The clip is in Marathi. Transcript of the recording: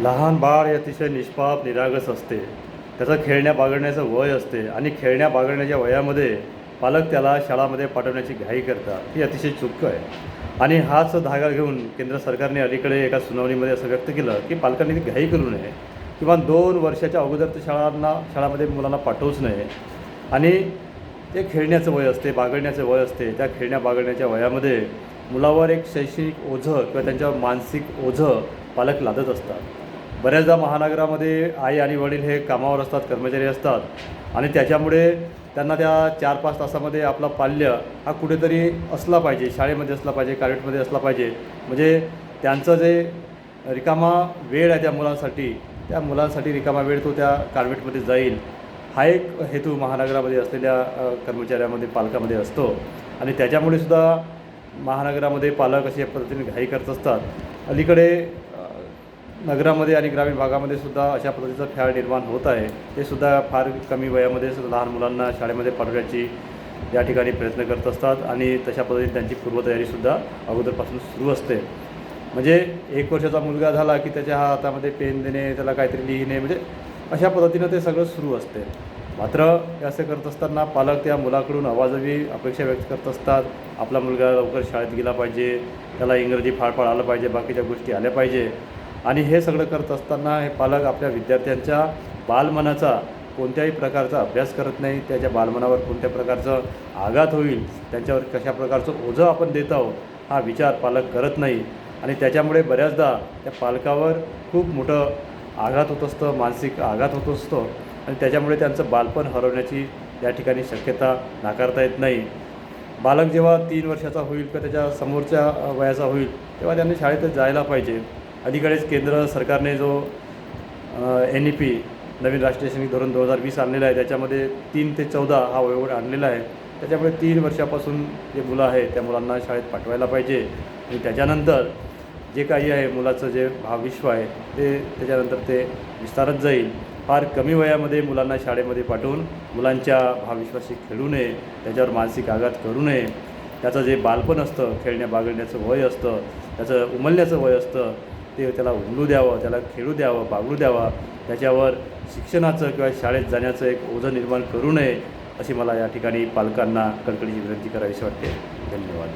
लहान बाळ हे अतिशय निष्पाप निरागस असते. त्याचं खेळण्या बागडण्याचं वय असते आणि खेळण्या बागडण्याच्या वयामध्ये पालक त्याला शाळामध्ये पाठवण्याची घाई करतात. ही अतिशय चूक आहे. आणि हाच धागा घेऊन केंद्र सरकारने अलीकडे एका सुनावणीमध्ये असं व्यक्त केलं की पालकांनी ती घाई करू नये. किमान 2 वर्षाच्या अगोदर तर शाळामध्ये मुलांना पाठवूच नये. आणि ते खेळण्याचं वय असते, बागडण्याचं वय असते. त्या खेळण्या बागडण्याच्या वयामध्ये मुलावर एक शैक्षणिक ओझं किंवा त्यांच्यावर मानसिक ओझं पालक लादत असतात. बऱ्याचदा महानगरामध्ये आई आणि वडील हे कामावर असतात, कर्मचारी असतात आणि त्याच्यामुळे त्यांना त्या 4-5 तासामध्ये आपला पाल्य हा कुठेतरी असला पाहिजे, शाळेमध्ये असला पाहिजे, कॉलेजमध्ये असला पाहिजे. म्हणजे त्यांचं जे रिकामा वेळ आहे त्या मुलांसाठी रिकामा वेळ तो त्या कॉन्व्हेंटमध्ये जाईल, हा एक हेतू महानगरामध्ये असलेल्या कर्मचाऱ्यामध्ये, पालकामध्ये असतो. आणि त्याच्यामुळे सुद्धा महानगरामध्ये पालक अशा पद्धतीने घाई करत असतात. अलीकडे नगरामध्ये आणि ग्रामीण भागामध्ये सुद्धा अशा पद्धतीचा फॅड निर्माण होत आहे. ते सुद्धा फार कमी वयामध्ये सुद्धा लहान मुलांना शाळेमध्ये पाठवण्याची या ठिकाणी प्रयत्न करत असतात आणि तशा पद्धतीने त्यांची पूर्वतयारीसुद्धा अगोदरपासून सुरू असते. म्हणजे 1 वर्षाचा मुलगा झाला की त्याच्या हातामध्ये पेन देणे, त्याला काहीतरी लिहिणे, म्हणजे अशा पद्धतीनं ते सगळं सुरू असते. मात्र हे असे करत असताना पालक त्या मुलाकडून अवाजवी अपेक्षा व्यक्त करत असतात. आपला मुलगा लवकर शाळेत गेला पाहिजे, त्याला इंग्रजी फाळफाळ आलं पाहिजे, बाकीच्या गोष्टी आल्या पाहिजे. आणि हे सगळं करत असताना हे पालक आपल्या विद्यार्थ्यांच्या बालमनाचा कोणत्याही प्रकारचा अभ्यास करत नाही. त्याच्या बालमनावर कोणत्या प्रकारचं आघात होईल, त्यांच्यावर कशा प्रकारचं ओझं आपण देत आहोत, हा विचार पालक करत नाही. आणि त्याच्यामुळे बऱ्याचदा त्या पालकावर खूप मोठं आघात होत असतं, मानसिक आघात होत असतो आणि त्याच्यामुळे त्यांचं बालपण हरवण्याची या ठिकाणी शक्यता नाकारता येत नाही. बालक जेव्हा 3 वर्षाचा होईल किंवा त्याच्या समोरच्या वयाचा होईल तेव्हा त्यांनी शाळेतच जायला पाहिजे. अलीकडेच केंद्र सरकारने जो NEP नवीन राष्ट्रीय शैक्षणिक धोरण 2020 आणलेलं आहे, त्याच्यामध्ये 3 ते 14 हा वयोगट आणलेला आहे. त्याच्यामुळे 3 वर्षापासून जे मुलं आहेत त्या मुलांना शाळेत पाठवायला पाहिजे. आणि त्याच्यानंतर जे काही आहे मुलाचं जे भावविश्व आहे ते त्याच्यानंतर ते विस्तारत जाईल. फार कमी वयामध्ये मुलांना शाळेमध्ये पाठवून मुलांच्या भावविश्वाशी खेळू नये, त्याच्यावर मानसिक आघात करू नये. त्याचं जे बालपण असतं, खेळण्या बागडण्याचं वय असतं, त्याचं उमलण्याचं वय असतं, ते त्याला उमलू द्यावं, त्याला खेळू द्यावं, बागडू द्यावं. त्याच्यावर शिक्षणाचं किंवा शाळेत जाण्याचं एक ओझं निर्माण करू नये, अशी मला या ठिकाणी पालकांना कळकळीची विनंती करावीशी वाटते. धन्यवाद.